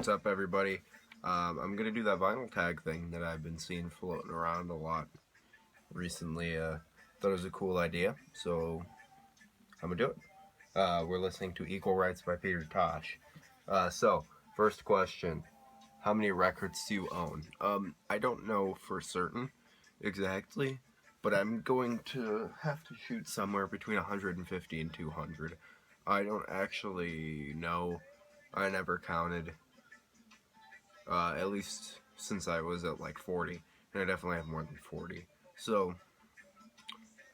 What's up, everybody? I'm gonna do that vinyl tag thing that I've been seeing floating around a lot recently. Thought it was a cool idea, so I'm gonna do it. We're listening to Equal Rights by Peter Tosh. So, first question: how many records do you own? I don't know for certain exactly, but I'm going to have to shoot somewhere between 150 and 200. I don't actually know. I never counted. At least since I was at like 40, and I definitely have more than 40. So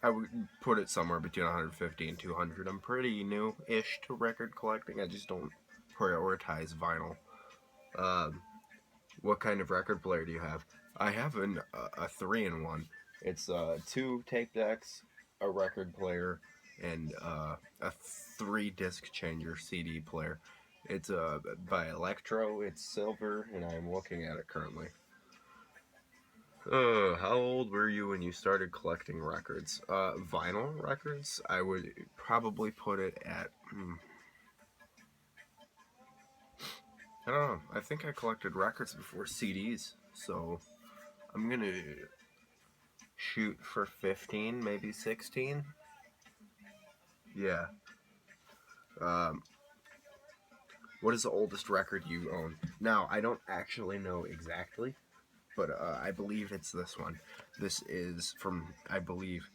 I would put it somewhere between 150 and 200. I'm pretty new-ish to record collecting. I just don't prioritize vinyl. Um, what kind of record player do you have? I have a 3-in-1. It's two tape decks, a record player, and a 3-disc changer CD player. It's by Electro. It's silver, and I'm looking at it currently. How old were you when you started collecting records? Vinyl records? I would probably put it at. I don't know. I think I collected records before CDs, so I'm gonna shoot for 15, maybe 16. Yeah. Um, what is the oldest record you own? Now, I don't actually know exactly, but I believe it's this one. This is from, I believe,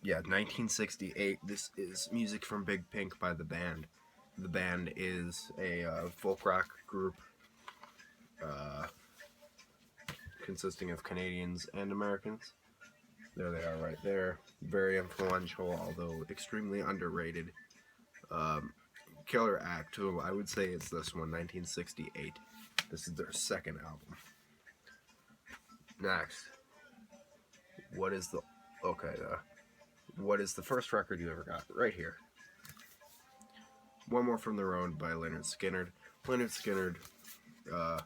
1968. This is Music from Big Pink by the band. The band is a folk rock group consisting of Canadians and Americans. There they are right there. Very influential, although extremely underrated. Killer act, too. I would say it's this one, 1968. This is their second album. Next. What is the... Okay, what is the first record you ever got? Right here. One More from the Road by Lynyrd Skynyrd. Lynyrd Skynyrd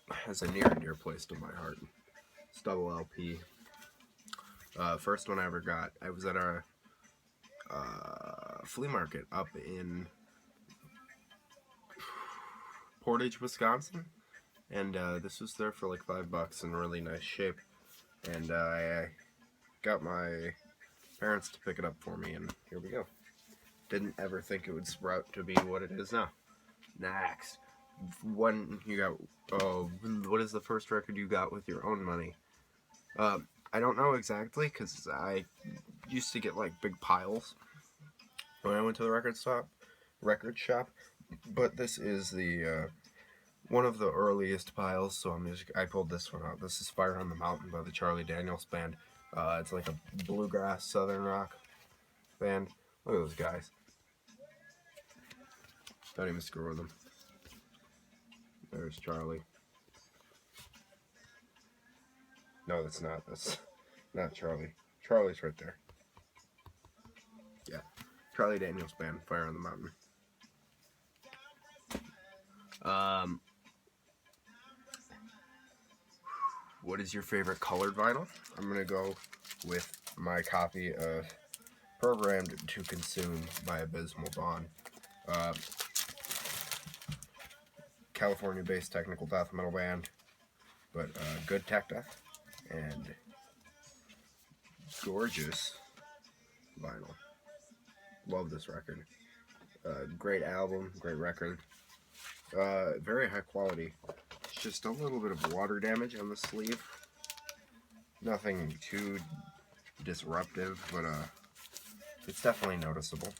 has a near and dear place to my heart. It's double LP. First one I ever got, I was at a flea market up in Portage, Wisconsin, and this was there for like $5 in really nice shape, and I got my parents to pick it up for me, and here we go. Didn't ever think it would sprout to be what it is now. Next, when you got, what is the first record you got with your own money? I don't know exactly, because I used to get like big piles when I went to the record shop, but this is the one of the earliest piles, so I pulled this one out. This is Fire on the Mountain by the Charlie Daniels Band. It's like a bluegrass southern rock band. Look at those guys. Don't even screw with them. There's Charlie. No, that's not Charlie. Charlie's right there. Yeah. Charlie Daniels Band, Fire on the Mountain. What is your favorite colored vinyl? I'm going to go with my copy of Programmed to Consume by Abysmal Dawn. California-based technical death metal band, but good tech death and gorgeous vinyl. Love this record. Great album, great record. Very high quality. It's just a little bit of water damage on the sleeve. Nothing too disruptive, but it's definitely noticeable.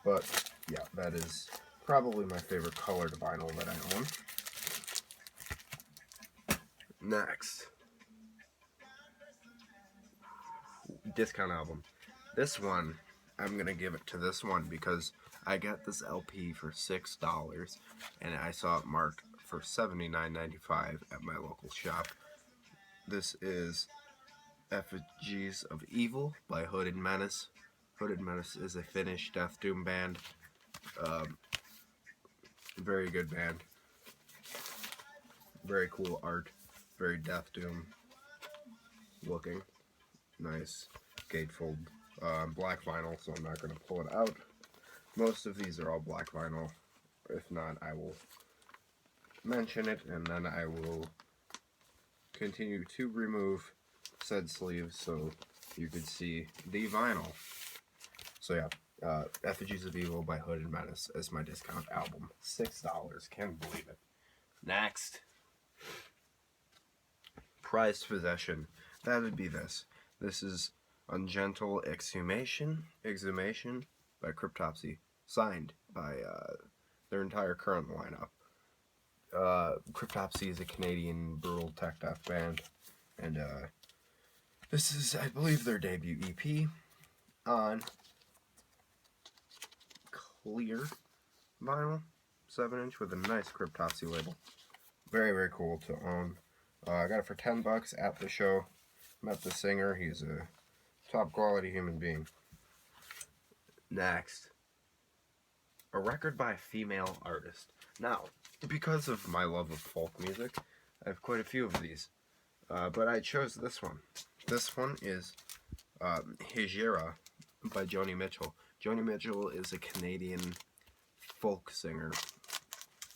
But yeah, that is probably my favorite colored vinyl that I own. Next. Discount album. This one, I'm going to give it to this one because I got this LP for $6 and I saw it marked for $79.95 at my local shop. This is Effigies of Evil by Hooded Menace. Hooded Menace is a Finnish death doom band. Very good band. Very cool art. Very death doom looking. Nice gatefold. Black vinyl, so I'm not going to pull it out. Most of these are all black vinyl. If not, I will mention it, and then I will continue to remove said sleeves so you can see the vinyl. So yeah, Effigies of Evil by Hood and Menace is my discount album. $6, can't believe it. Next, prized possession. That would be this. This is Ungentle Exhumation by Cryptopsy, signed by their entire current lineup. Cryptopsy is a Canadian brutal tech death band, and this is, I believe, their debut EP on clear vinyl, 7-inch with a nice Cryptopsy label. Very, very cool to own. I got it for $10 at the show. Met the singer. He's a top quality human being. Next, a record by a female artist. Now, because of my love of folk music, I have quite a few of these. But I chose this one. This one is Hijira by Joni Mitchell. Joni Mitchell is a Canadian folk singer,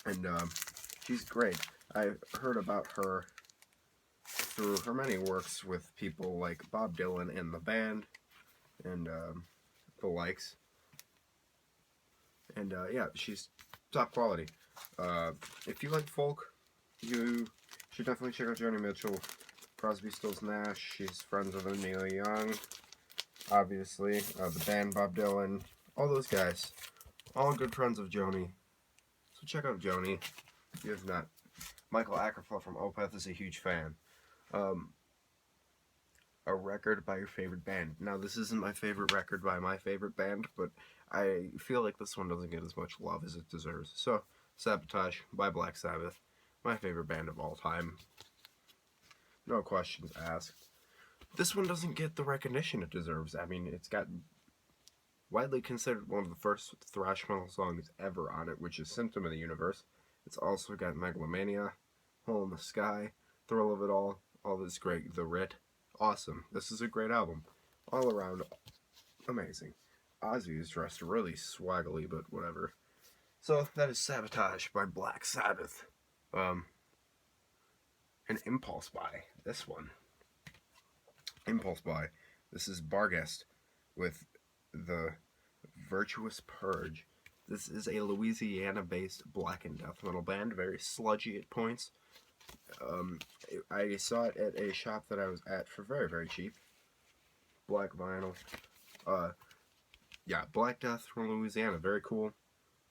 and she's great. I heard about her through her many works with people like Bob Dylan and the band, and the likes. And yeah, she's top quality. If you like folk, you should definitely check out Joni Mitchell. Crosby, Stills, Nash. She's friends with Neil Young, obviously. The band, Bob Dylan, all those guys, all good friends of Joni. So check out Joni if you have not. Michael Ackerfeld from Opeth is a huge fan. A record by your favorite band. Now, this isn't my favorite record by my favorite band, but I feel like this one doesn't get as much love as it deserves. So, Sabotage by Black Sabbath, my favorite band of all time. No questions asked. This one doesn't get the recognition it deserves. I mean, it's got widely considered one of the first thrash metal songs ever on it, which is Symptom of the Universe. It's also got Megalomania, Hole in the Sky, Thrill of It All this great, The Writ. Awesome. This is a great album. All around, amazing. Ozzy is dressed really swaggily, but whatever. So, that is Sabotage by Black Sabbath. An Impulse Buy. This one. Impulse Buy. This is Barghest with the Virtuous Purge. This is a Louisiana-based black and death metal band, very sludgy at points. I saw it at a shop that I was at for very, very cheap. Black vinyl. Yeah, Black Death from Louisiana, very cool.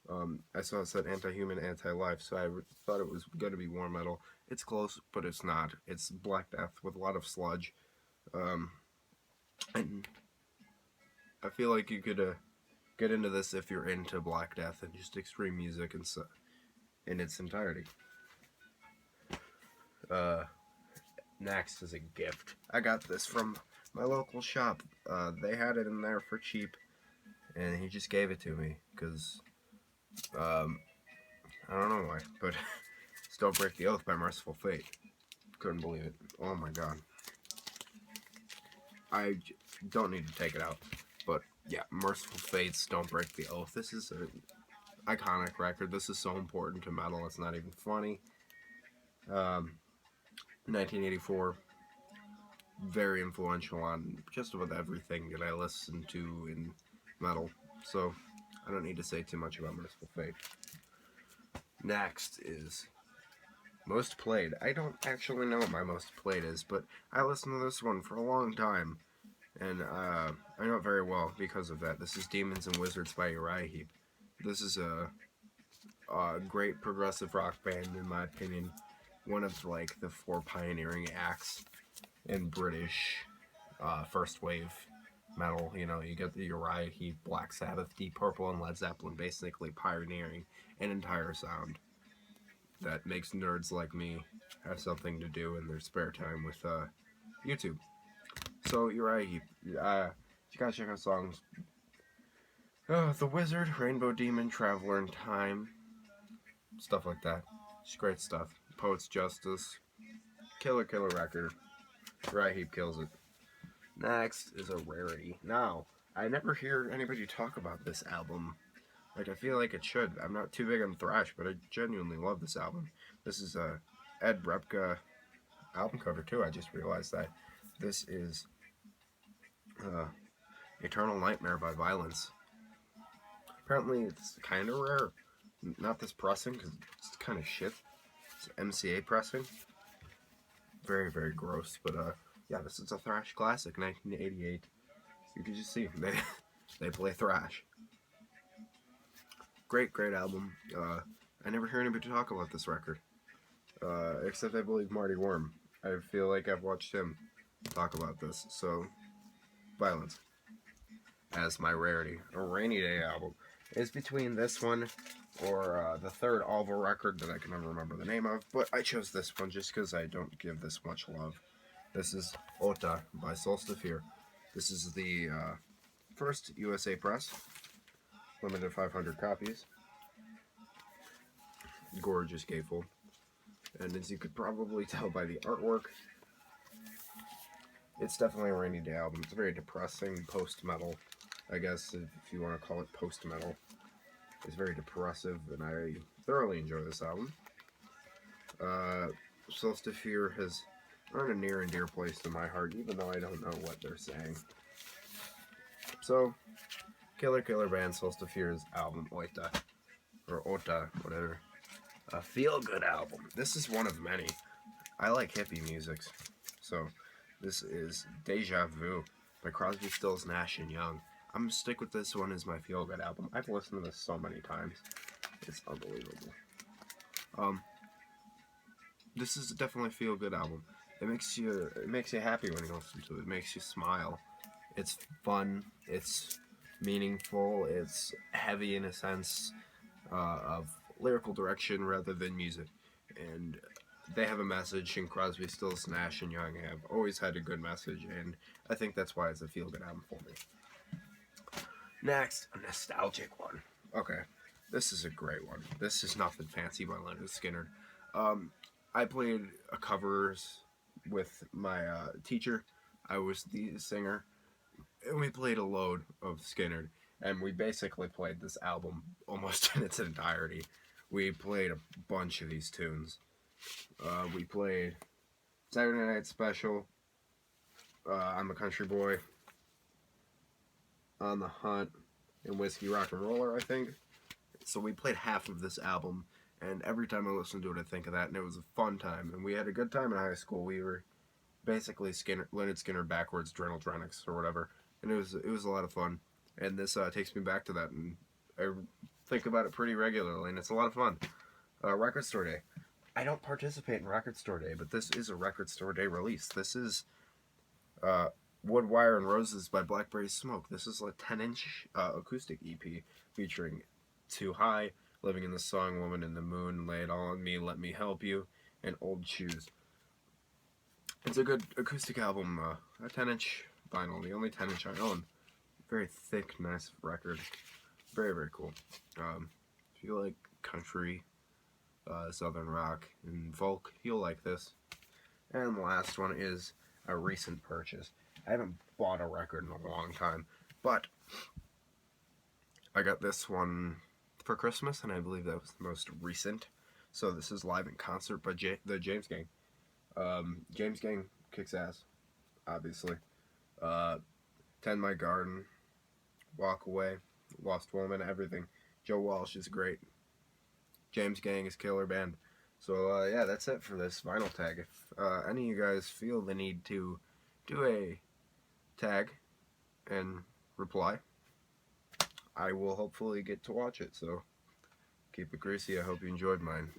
I saw it said anti-human, anti-life, so I thought it was going to be war metal. It's close, but it's not. It's Black Death with a lot of sludge. And I feel like you could get into this if you're into Black Death and just extreme music and in its entirety. Next is a gift. I got this from my local shop. They had it in there for cheap, and he just gave it to me, because, I don't know why, but Still Break the Oath by Merciful Fate. Couldn't believe it. Oh my god. I don't need to take it out, but yeah, Merciful Fate's Don't Break the Oath. This is an iconic record. This is so important to metal, it's not even funny. 1984, very influential on just about everything that I listen to in metal, so I don't need to say too much about Merciful Fate. Next is Most Played. I don't actually know what my most played is, but I listened to this one for a long time, and I know it very well because of that. This is Demons and Wizards by Uriah Heep. This is a great progressive rock band, in my opinion. One of like the 4 pioneering acts in British first wave metal. You know, you get the Uriah Heep, Black Sabbath, Deep Purple, and Led Zeppelin basically pioneering an entire sound that makes nerds like me have something to do in their spare time with YouTube. So Uriah Heep, you gotta check out songs. The Wizard, Rainbow Demon, Traveler in Time, stuff like that. It's great stuff. Poet's Justice, killer record. Uriah Heep kills it. Next is a rarity. Now, I never hear anybody talk about this album Like, I feel like it should. I'm not too big on thrash, but I genuinely love this album. This is a Ed Repka album cover too. I just realized that. This is uh, Eternal Nightmare by Violence. Apparently, it's kind of rare. Not this pressing, because it's kind of shit. It's MCA pressing. Very, very gross. But yeah, this is a thrash classic, 1988. You can just see they play thrash. Great, great album. I never hear anybody talk about this record, except I believe Marty Worm. I feel like I've watched him talk about this. So, Violence as my rarity. A Rainy Day album is between this one or the third Alva record that I can never remember the name of, but I chose this one just because I don't give this much love. This is Ota by Solstafir. This is the first USA press, limited 500 copies. Gorgeous gatefold. And as you could probably tell by the artwork, it's definitely a Rainy Day album. It's very depressing, post-metal, I guess, if you want to call it post-metal. It's very depressive, and I thoroughly enjoy this album. Solstafir has earned a near and dear place in my heart, even though I don't know what they're saying. So, killer band, Solstafir's album, Ota, or Ota, whatever. A feel-good album. This is one of many. I like hippie music, so this is Deja Vu by Crosby, Stills, Nash & Young. I'm going to stick with this one as my feel-good album. I've listened to this so many times. It's unbelievable. This is definitely a feel-good album. It makes you happy when you listen to it. It makes you smile. It's fun. It's meaningful. It's heavy in a sense of lyrical direction rather than music. And they have a message, and Crosby, Stills, Nash & Young have always had a good message, and I think that's why it's a feel-good album for me. Next, a nostalgic one. Okay, this is a great one. This is Nothing Fancy by Leonard Skinner. I played covers with my teacher. I was the singer, and we played a load of Skinner, and we basically played this album almost in its entirety. We played a bunch of these tunes. We played Saturday Night Special, I'm a Country Boy, On the Hunt, and Whiskey Rock and Roller, I think. So we played half of this album, and every time I listen to it, I think of that, and it was a fun time. And we had a good time in high school. We were basically Leonard Skinner backwards, Drenaldronics or whatever, and it was a lot of fun. And this takes me back to that, and I think about it pretty regularly, and it's a lot of fun. Record Store Day. I don't participate in Record Store Day, but this is a Record Store Day release. This is Wood, Wire, and Roses by Blackberry Smoke. This is a 10-inch acoustic EP featuring Too High, Living in the Song, Woman in the Moon, Lay It All on Me, Let Me Help You, and Old Shoes. It's a good acoustic album, a 10-inch vinyl, the only 10-inch I own. Very thick, nice record. Very, very cool. If you like country, southern rock, and folk, you'll like this. And the last one is a recent purchase. I haven't bought a record in a long time, but I got this one for Christmas, and I believe that was the most recent. So this is Live in Concert by the James Gang. James Gang kicks ass, obviously. Tend My Garden, Walk Away, Lost Woman, everything. Joe Walsh is great. James Gang is killer band. So yeah, that's it for this vinyl tag. If any of you guys feel the need to do a tag and reply, I will hopefully get to watch it. So keep it greasy. I hope you enjoyed mine.